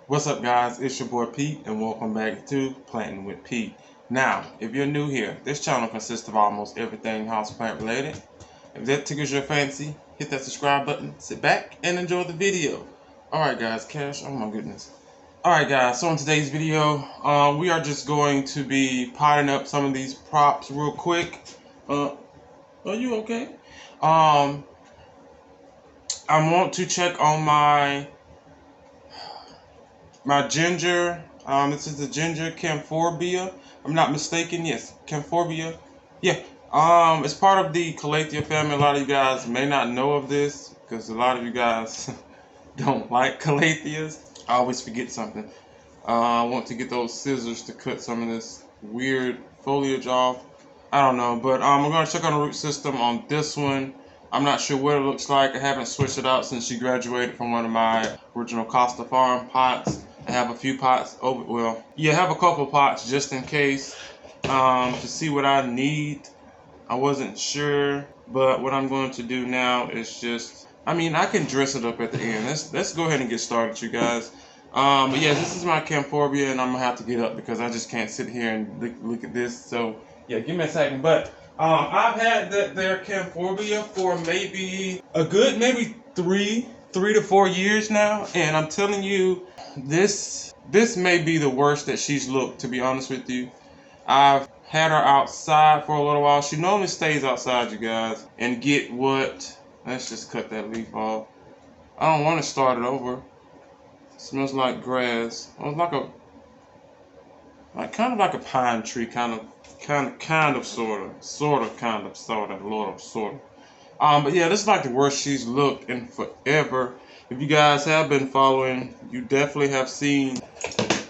What's up, guys? It's your boy Pete, and welcome back to Planting with Pete. Now, if you're new here, this channel consists of almost everything houseplant related. If that tickles your fancy, hit that subscribe button, sit back, and enjoy the video. Alright guys, cash, oh my goodness. Alright guys, so in today's video, we are just going to be potting up some of these props real quick. Are you okay? I want to check on my ginger. This is the ginger Camphorbia. I'm not mistaken. Yes, Camphorbia. Yeah. It's part of the Calathea family. A lot of you guys may not know of this because a lot of you guys don't like Calatheas. I always forget something. I want to get those scissors to cut some of this weird foliage off. I don't know, but we're gonna check on the root system on this one. I'm not sure what it looks like. I haven't switched it out since she graduated from one of my original Costa Farm pots. I have a few pots over, well, yeah, I have a couple pots just in case to see what I need. I wasn't sure, but what I'm going to do now is just, I can dress it up at the end. Let's go ahead and get started, you guys. But yeah, this is my Camphorbia, and I'm gonna have to get up because I just can't sit here and look at this. So yeah, give me a second. But I've had their Camphorbia for maybe a good three to 4 years now, and I'm telling you, this may be the worst that she's looked, to be honest with you. I've had her outside for a little while. She normally stays outside, you guys, and get what? Let's just cut that leaf off. I don't want to start it over. It smells like grass. It's kind of like a pine tree, kind of, sort of. But yeah, this is like the worst she's looked in forever. If you guys have been following, you definitely have seen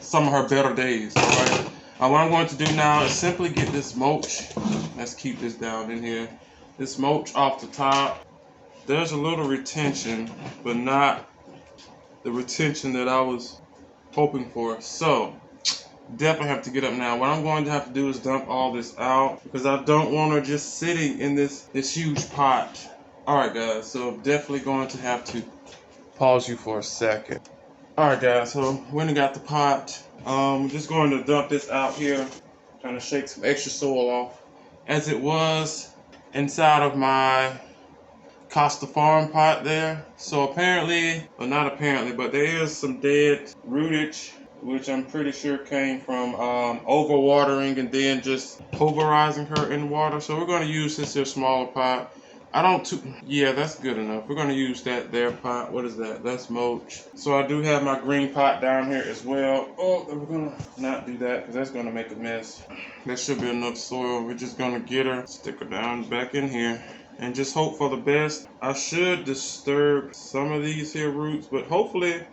some of her better days. Right? What I'm going to do now is simply get this mulch. Let's keep this down in here. This mulch off the top. There's a little retention, but not the retention that I was hoping for. So definitely have to get up now. What I'm going to have to do is dump all this out because I don't want her just sitting in this huge pot. Alright guys, so definitely going to have to pause you for a second. Alright guys, so when I got the pot, I'm just going to dump this out here. Trying to shake some extra soil off. As it was inside of my Costa Farm pot there. So apparently, well not apparently, but there is some dead rootage, which I'm pretty sure came from overwatering and then just pulverizing her in water. So we're going to use this here smaller pot. Yeah, that's good enough. We're going to use that there pot. What is that? That's mulch. So I do have my green pot down here as well. Oh, we're going to not do that because that's going to make a mess. There should be enough soil. We're just going to get her, stick her down back in here, and just hope for the best. I should disturb some of these here roots, but hopefully,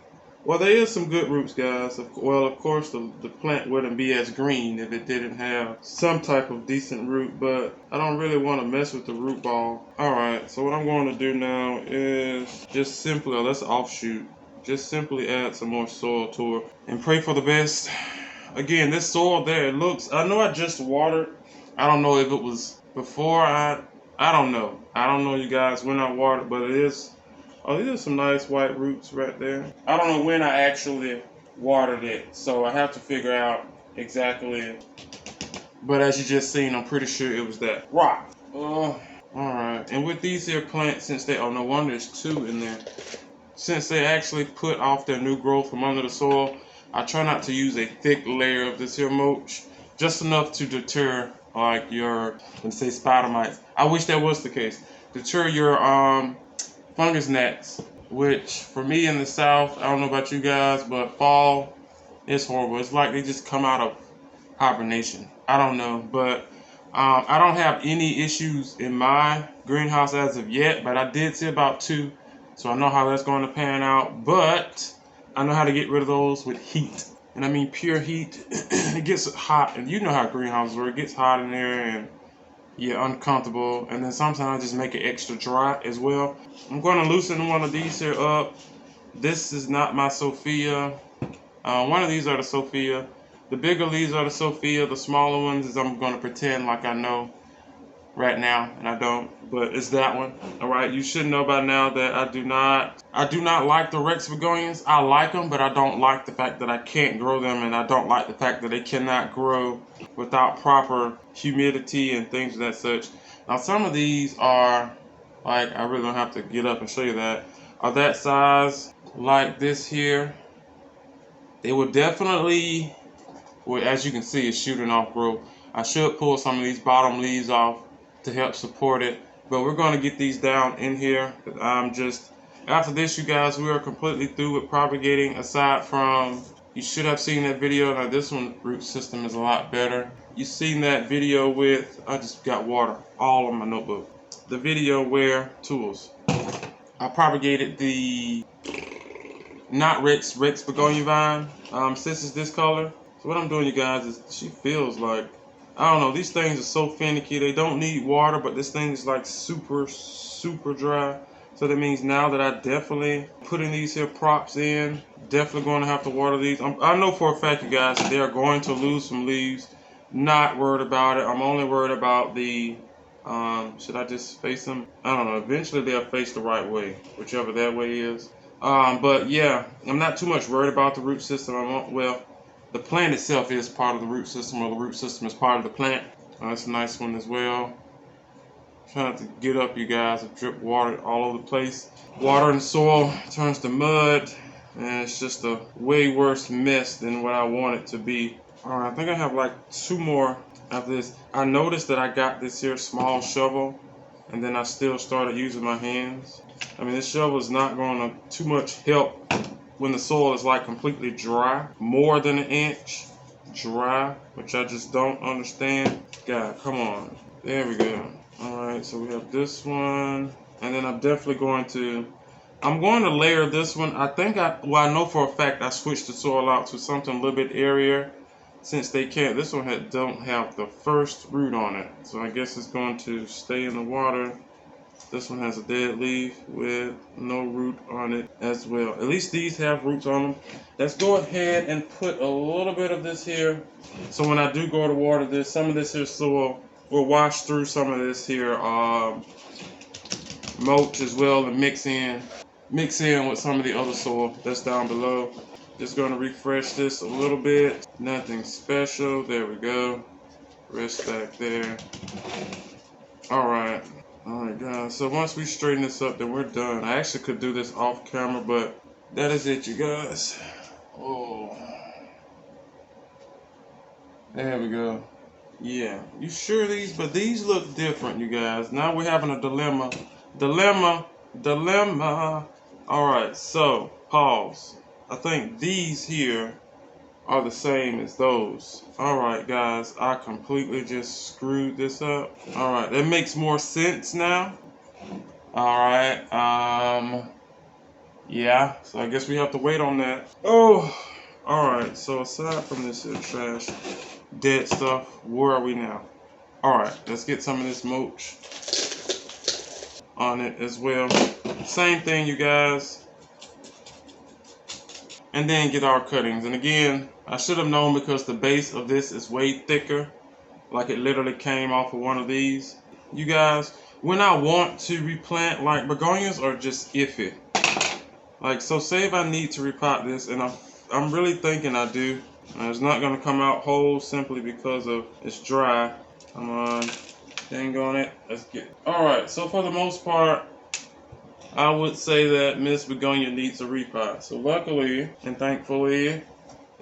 well, there is some good roots, guys. Well, of course, the plant wouldn't be as green if it didn't have some type of decent root, but I don't really want to mess with the root ball. Alright, so what I'm going to do now is just simply, let's offshoot, just simply add some more soil to it and pray for the best. Again, this soil there, it looks, I know I just watered. I don't know if it was before I don't know. I don't know, you guys, when I watered, but it is. Oh, these are some nice white roots right there. I don't know when I actually watered it, so I have to figure out exactly. But as you just seen, I'm pretty sure it was that rock. Alright. And with these here plants, since they, oh no wonder there's two in there. Since they actually put off their new growth from under the soil, I try not to use a thick layer of this here mulch. Just enough to deter like your, let's say, spider mites. I wish that was the case. Deter your fungus gnats, which for me in the south, I don't know about you guys, but fall is horrible. It's like they just come out of hibernation. I don't know, but I don't have any issues in my greenhouse as of yet, but I did see about 2, so I know how that's going to pan out. But I know how to get rid of those with heat, and I mean pure heat. It gets hot, and you know how greenhouses work. It gets hot in there, and yeah, uncomfortable. And then sometimes I just make it extra dry as well. I'm going to loosen one of these here up. This is not my Sophia. One of these are the Sophia. The bigger leaves are the Sophia. The smaller ones is I'm going to pretend like I know. right now, and I don't, but it's that one. All right, you should know by now that I do not like the Rex begonias. I like them, but I don't like the fact that I can't grow them, and I don't like the fact that they cannot grow without proper humidity and things of that such. Now, some of these are, like, I really don't have to get up and show you that, are that size, like this here. They will definitely, well, as you can see, it's shooting off growth. I should pull some of these bottom leaves off to help support it, but we're going to get these down in here. I'm just, after this, you guys, we are completely through with propagating. Aside from, you should have seen that video. Now this one root system is a lot better. You've seen that video with, I just got water all on my notebook. The video where tools, I propagated the not Rex begonia vine. Since it's this color. So what I'm doing, you guys, is she feels like, I don't know, these things are so finicky. They don't need water, but this thing is like super dry. So that means now that I definitely putting these here props in, definitely going to have to water these. I know for a fact, you guys, they are going to lose some leaves. Not worried about it. I'm only worried about the, should I just face them? I don't know. Eventually they'll face the right way, whichever that way is. But yeah, I'm not too much worried about the root system. Well, the plant itself is part of the root system, or the root system is part of the plant. That's a nice one as well. Trying to get up, you guys. I drip water all over the place. Water and soil turns to mud, and it's just a way worse mess than what I want it to be. All right, I think I have like 2 more after this. I noticed that I got this here small shovel, and then I still started using my hands. I mean, this shovel is not going to too much help when the soil is like completely dry, more than 1 inch dry, which I just don't understand. God, come on. There we go. All right, so we have this one, and then I'm definitely going to, I'm going to layer this one. I think I know for a fact I switched the soil out to something a little bit airier, since they can't, this one don't have the first root on it. So I guess it's going to stay in the water. This one has a dead leaf with no root on it as well. At least these have roots on them. Let's go ahead and put a little bit of this here. So when I do go to water this, some of this here soil will wash through some of this here mulch as well, and mix in with some of the other soil that's down below. Just going to refresh this a little bit. Nothing special. There we go. Rest back there. All right, guys. So once we straighten this up, then we're done. I actually could do this off camera, but that is it, you guys. Oh, there we go. Yeah, you sure but these look different, you guys. Now we're having a dilemma. All right, so pause. I think these here are the same as those. All right, guys, I completely just screwed this up. All right, that makes more sense now. All right, yeah, so I guess we have to wait on that. Oh, all right, so aside from this trash, dead stuff, where are we now? All right, let's get some of this mulch on it as well. Same thing, you guys. And then get our cuttings. And again, I should have known, because the base of this is way thicker. Like it literally came off of one of these. You guys, when I want to replant, like, begonias are just iffy. Like, so say if I need to repot this, and I'm really thinking I do. And it's not going to come out whole simply because of it's dry. Come on. Dang on it. Let's get it. Alright, so for the most part, I would say that Miss Begonia needs a repot. So luckily and thankfully,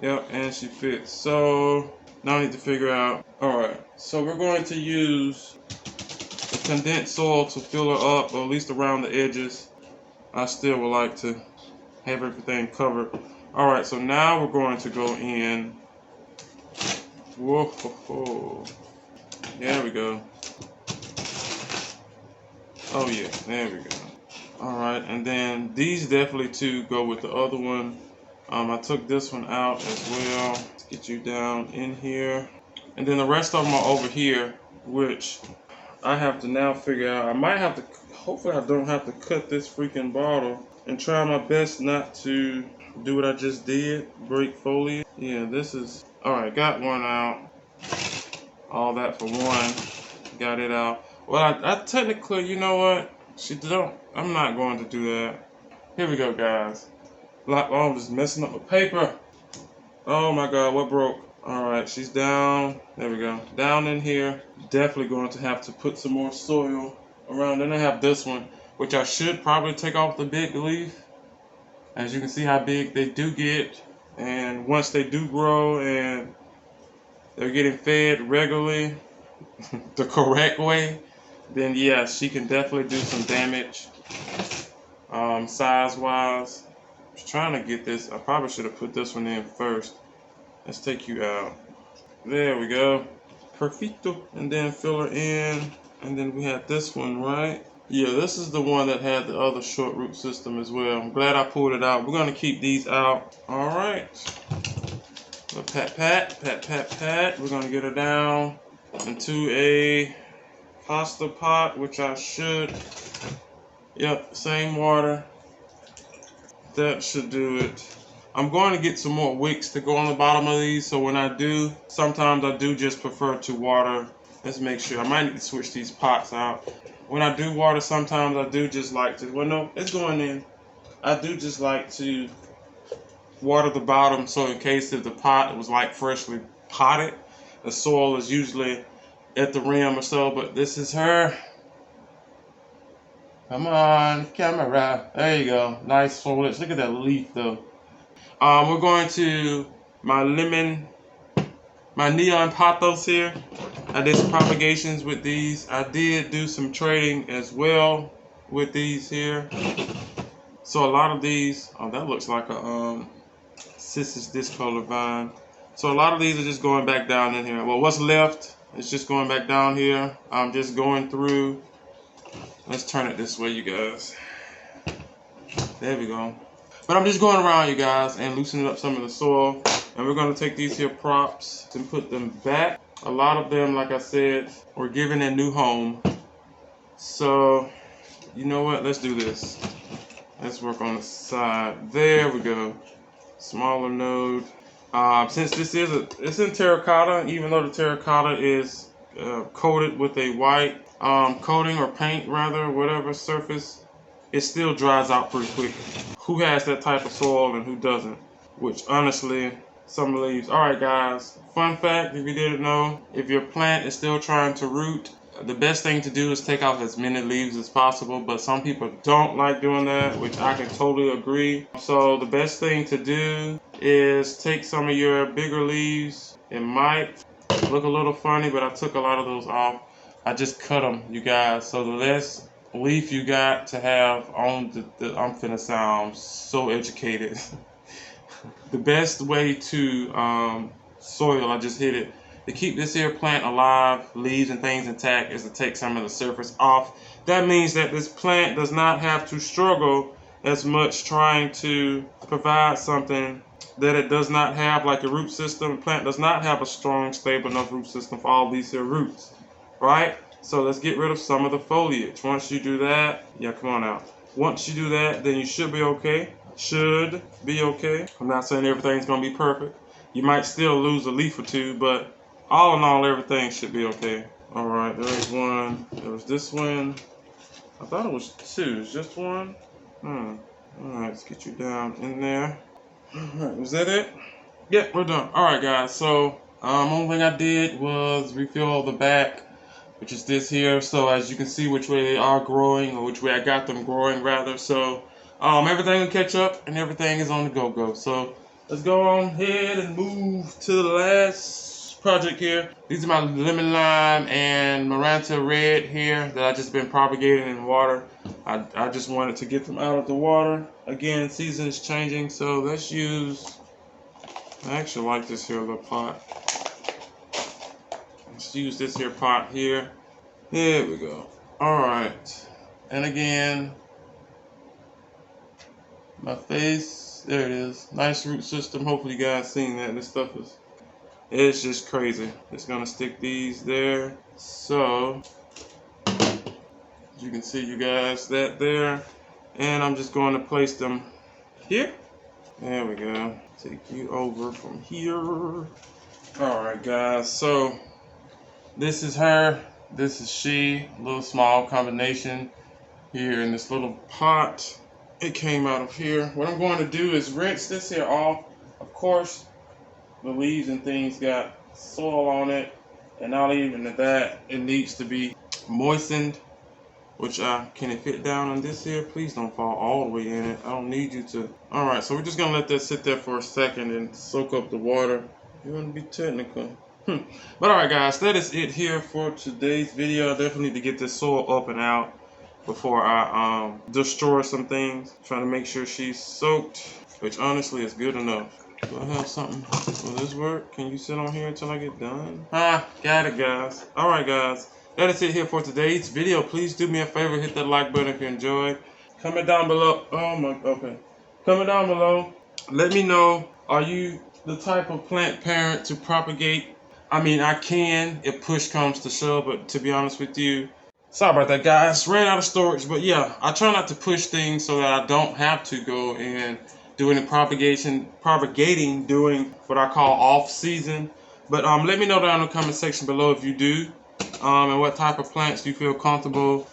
yep, and she fits. So now I need to figure out. Alright, so we're going to use the condensed soil to fill her up, or at least around the edges. I still would like to have everything covered. Alright, so now we're going to go in. Whoa, there we go. Oh yeah, there we go. Alright, and then these definitely too go with the other one. I took this one out as well. Let's get you down in here. And then the rest of them are over here, which I have to now figure out. I might have to, hopefully I don't have to cut this freaking bottle, and try my best not to do what I just did, break foliage. Yeah, this is, alright, got one out. All that for one, got it out. Well, I technically, you know what? I'm not going to do that. Here we go, guys. Oh, I'm just messing up my paper. Oh my God, what broke? All right, she's down. There we go. Down in here. Definitely going to have to put some more soil around. Then I have this one, which I should probably take off the big leaf. As you can see how big they do get. And once they do grow and they're getting fed regularly, the correct way, then yeah, she can definitely do some damage size-wise. I was trying to get this. I probably should have put this one in first. Let's take you out. There we go. Perfecto. And then fill her in. And then we had this one, right? Yeah, this is the one that had the other short root system as well. I'm glad I pulled it out. We're going to keep these out. All right. So pat, pat, pat, pat, pat. We're going to get her down into a pasta pot, which I should. Yep, same water. That should do it. I'm going to get some more wicks to go on the bottom of these, so when I do, sometimes I do just prefer to water. Let's make sure. I might need to switch these pots out. When I do water, sometimes I do just like to, well no, it's going in. I do just like to water the bottom, so in case if the pot was like freshly potted, the soil is usually at the rim or so, but this is her. Come on, camera. There you go. Nice foliage. Look at that leaf though. We're going to my neon pothos here. I did some propagations with these. I did do some trading as well with these here. So a lot of these, oh, that looks like a cissus discolor vine. So a lot of these are just going back down in here. Well, what's left is just going back down here. I'm just going through. Let's turn it this way, you guys. There we go. But I'm just going around, you guys, and loosening up some of the soil. And we're going to take these here props and put them back. A lot of them, like I said, were given a new home. So, you know what? Let's do this. Let's work on the side. There we go. Smaller node. Since this is it's in terracotta, even though the terracotta is coated with a white coating or paint rather, whatever surface, it still dries out pretty quick. Who has that type of soil and who doesn't? Which honestly, some leaves. Alright guys, fun fact if you didn't know, if your plant is still trying to root, the best thing to do is take off as many leaves as possible, but some people don't like doing that, which I can totally agree. So the best thing to do is take some of your bigger leaves. It might look a little funny, but I took a lot of those off. I just cut them, you guys. So the less leaf you got to have on I'm finna sound so educated. The best way to soil, I just hit it, to keep this here plant alive, leaves and things intact, is to take some of the surface off. That means that this plant does not have to struggle as much trying to provide something that it does not have, like a root system. The plant does not have a strong, stable enough root system for all these here roots, right? So let's get rid of some of the foliage. Once you do that, yeah, come on out. Once you do that, then you should be okay. Should be okay. I'm not saying everything's gonna be perfect. You might still lose a leaf or two, but all in all, everything should be okay. All right, there's one. There was this one. I thought it was two. It's just one. All right, let's get you down in there. All right, was that it? Yep, we're done. All right, guys. So, only thing I did was refill the back, which is this here. So as you can see which way they are growing, or which way I got them growing rather. So everything will catch up and everything is on the go-go. So let's go on ahead and move to the last project here. These are my lemon lime and Maranta red here that I just been propagating in water. I just wanted to get them out of the water. Again, season is changing, so let's use, I actually like this here little pot. Let's use this here pot here. There we go. Alright. And again, my face, there it is. Nice root system. Hopefully you guys seen that. This stuff is, it's just crazy. Just gonna stick these there. So, as you can see, you guys, that there. And I'm just going to place them here. There we go. Take you over from here. Alright guys, so this is her. This is she, a little small combination here in this little pot. It came out of here. What I'm going to do is rinse this here off. Of course, the leaves and things got soil on it, and not even that, it needs to be moistened. Which can it fit down on this here? Please don't fall all the way in it. I don't need you to. All right, so we're just gonna let that sit there for a second and soak up the water. You want to be technical. But all right, guys, that is it here for today's video. I definitely need to get this soil up and out before I destroy some things. Trying to make sure she's soaked, which honestly is good enough. Do I have something? Will this work? Can you sit on here until I get done? Got it, guys. All right, guys. That is it here for today's video. Please do me a favor, hit that like button if you enjoyed. Comment down below. Okay. Comment down below. Let me know, are you the type of plant parent to propagate? I mean, I can if push comes to shove, but to be honest with you, sorry about that, guys. Ran out of storage, but yeah, I try not to push things so that I don't have to go and do any propagating during what I call off season. But let me know down in the comment section below if you do. And what type of plants you feel comfortable.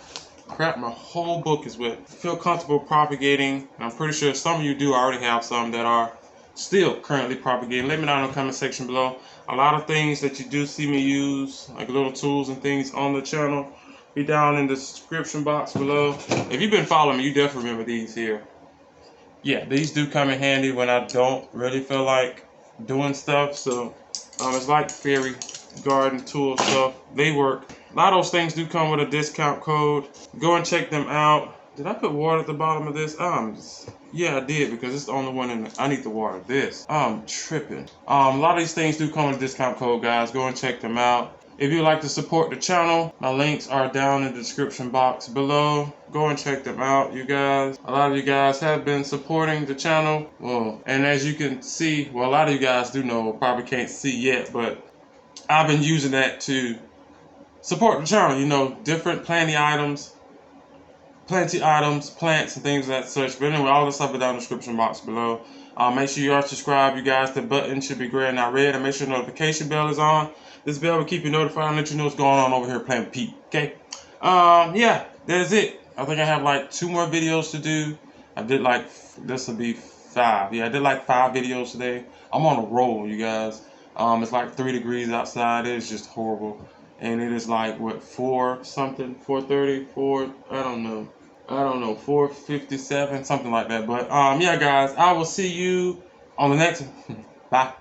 Crap, my whole book is wet. Feel comfortable propagating. I'm pretty sure some of you do already have some that are still currently propagating. Let me know in the comment section below. A lot of things that you do see me use, like little tools and things on the channel, be down in the description box below. If you've been following me, you definitely remember these here. Yeah, these do come in handy when I don't really feel like doing stuff. So it's like fairy garden tool stuff. They work. A lot of those things do come with a discount code. Go and check them out. Did I put water at the bottom of this? Yeah, I did, because it's the only one in the, I need to water this. I'm tripping. A lot of these things do come with a discount code, guys. Go and check them out. If you'd like to support the channel, my links are down in the description box below. Go and check them out, you guys. A lot of you guys have been supporting the channel. Well, and as you can see, well, a lot of you guys do know, probably can't see yet, but I've been using that to support the channel. You know, different plants, plants, and things of that such. But anyway, all this stuff is down in the description box below. Make sure you are subscribed, you guys. The button should be gray and not red. And make sure the notification bell is on. This bell will keep you notified and let you know what's going on over here at Plantwitpete. Okay? Yeah, that is it. I think I have like 2 more videos to do. I did like, this will be 5. Yeah, I did like 5 videos today. I'm on a roll, you guys. It's like 3 degrees outside. It is just horrible. And it is like, what, 4 something? 4:30? 4, I don't know. 4:57, something like that. But, yeah, guys, I will see you on the next one. Bye.